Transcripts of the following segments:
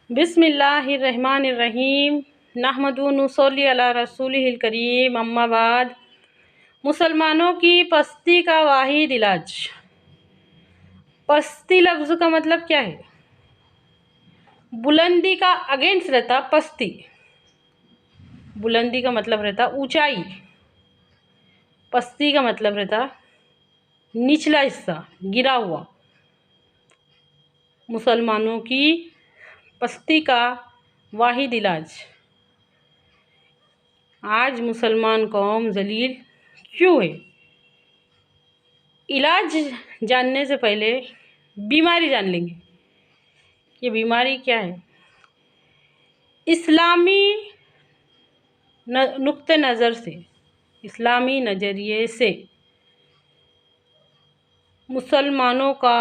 بسم اللہ الرحمن الرحیم نحمد و نصلی علی رسولہ الکریم اما بعد۔ مسلمانوں کی پستی کا واحد علاج۔ پستی لفظ کا مطلب کیا ہے؟ بلندی کا اگینسٹ رہتا پستی۔ بلندی کا مطلب رہتا اونچائی، پستی کا مطلب رہتا نچلا حصہ، گرا ہوا۔ مسلمانوں کی پستی کا واحد علاج۔ آج مسلمان قوم ذلیل کیوں ہے؟ علاج جاننے سے پہلے بیماری جان لیں گے۔ یہ بیماری کیا ہے؟ اسلامی نقطہ نظر سے، اسلامی نظریے سے مسلمانوں کا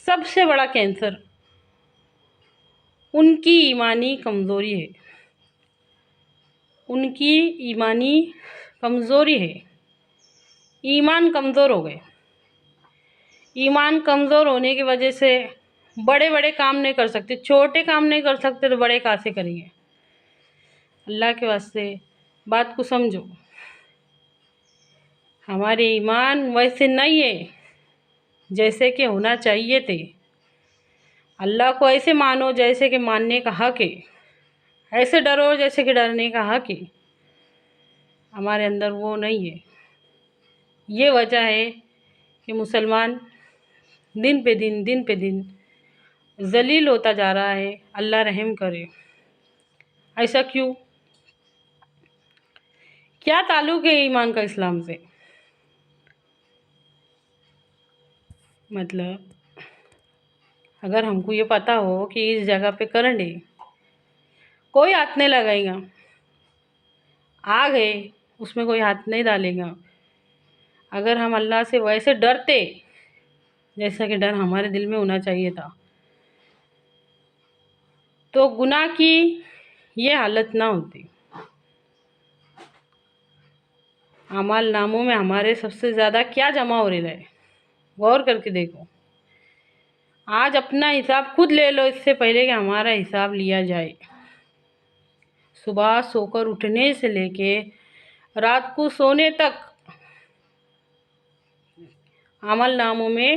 سب سے بڑا کینسر ان کی ایمانی کمزوری ہے۔ ان کی ایمانی کمزوری ہے۔ ایمان کمزور ہو گئے۔ ایمان کمزور ہونے کی وجہ سے بڑے بڑے کام نہیں کر سکتے، چھوٹے کام نہیں کر سکتے تو بڑے کیسے کریں گے؟ اللہ کے واسطے بات کو سمجھو۔ ہمارے ایمان ویسے نہیں ہے جیسے کہ ہونا چاہیے تھے۔ اللہ کو ایسے مانو جیسے کہ ماننے کا حق ہے، ایسے ڈرو جیسے کہ ڈرنے کا حق ہے۔ ہمارے اندر وہ نہیں ہے۔ یہ وجہ ہے کہ مسلمان دن پہ دن ذلیل ہوتا جا رہا ہے۔ اللہ رحم کرے۔ ایسا کیوں؟ کیا تعلق ہے ایمان کا اسلام سے؟ مطلب اگر ہم کو یہ پتہ ہو کہ اس جگہ پہ کرنٹ ہے، کوئی ہاتھ نہیں لگائے گا، آگ ہے اس میں کوئی ہاتھ نہیں ڈالے گا۔ اگر ہم اللہ سے ویسے ڈرتے جیسا کہ ڈر ہمارے دل میں ہونا چاہیے تھا، تو گناہ کی یہ حالت نہ ہوتی۔ اعمال ناموں میں ہمارے سب سے زیادہ کیا جمع ہو رہا ہے؟ غور کر کے دیکھو۔ آج اپنا حساب خود لے لو اس سے پہلے کہ ہمارا حساب لیا جائے۔ صبح سو کر اٹھنے سے لے کے رات کو سونے تک عمل ناموں میں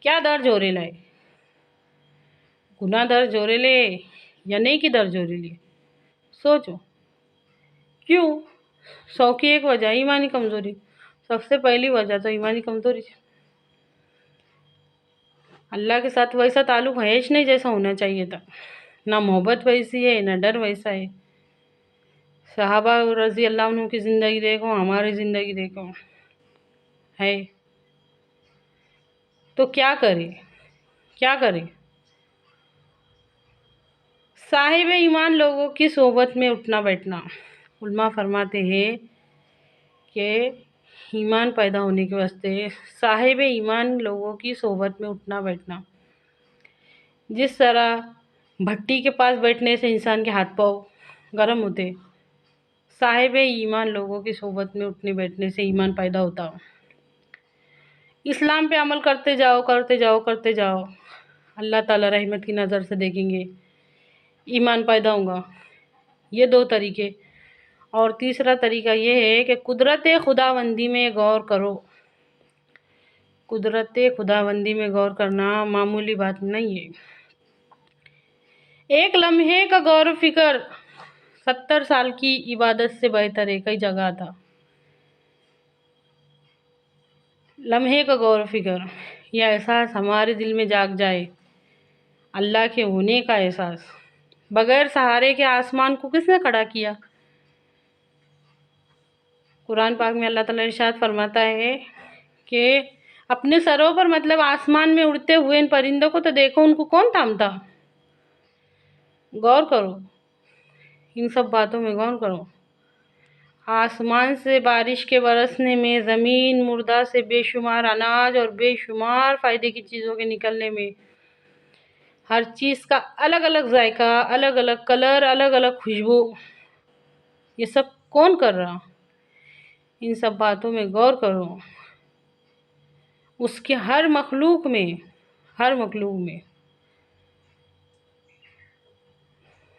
کیا درج ہو رہا ہے؟ گناہ درج ہو رہے یا نہیں کہ درج ہو رہے؟ سوچو۔ کیوں؟ 100 کی ایک وجہ ایمانی کمزوری۔ سب سے پہلی وجہ تو ایمانی کمزوری ہے۔ اللہ کے ساتھ ویسا تعلق ہے ہی نہیں جیسا ہونا چاہیے تھا۔ نہ محبت ویسی ہے، نہ ڈر ویسا ہے۔ صحابہ رضی اللہ عنہ کی زندگی دیکھو، ہماری زندگی دیکھو، ہے تو کیا کرے؟ کیا کرے؟ صاحب ایمان لوگوں کی صحبت میں اٹھنا بیٹھنا۔ علماء فرماتے ہیں کہ ایمان پیدا ہونے کے واسطے صاحب ایمان لوگوں کی صحبت میں اٹھنا بیٹھنا، جس طرح بھٹی کے پاس بیٹھنے سے انسان کے ہاتھ پاؤں گرم ہوتے، صاحب ایمان لوگوں کی صحبت میں اٹھنے بیٹھنے سے ایمان پیدا ہوتا۔ اسلام پہ عمل کرتے جاؤ کرتے جاؤ کرتے جاؤ، اللہ تعالیٰ رحمت کی نظر سے دیکھیں گے، ایمان پیدا ہوگا۔ یہ 2 طریقے۔ اور تیسرا طریقہ یہ ہے کہ قدرت خداوندی میں غور کرو۔ قدرت خداوندی میں غور کرنا معمولی بات نہیں ہے۔ ایک لمحے کا غور و فکر 70 سال کی عبادت سے بہتر ہے۔ کئی جگہ تھا لمحے کا غور و فکر، یہ احساس ہمارے دل میں جاگ جائے، اللہ کے ہونے کا احساس۔ بغیر سہارے کے آسمان کو کس نے کھڑا کیا؟ قرآن پاک میں اللہ تعالیٰ ارشاد فرماتا ہے کہ اپنے سروں پر مطلب آسمان میں اڑتے ہوئے ان پرندوں کو تو دیکھو، ان کو کون تھامتا؟ غور کرو، ان سب باتوں میں غور کرو۔ آسمان سے بارش کے برسنے میں، زمین مردہ سے بے شمار اناج اور بے شمار فائدے کی چیزوں کے نکلنے میں، ہر چیز کا الگ الگ ذائقہ، الگ الگ کلر، الگ الگ خوشبو، یہ سب کون کر رہا؟ ان سب باتوں میں غور کرو۔ اس کے ہر مخلوق میں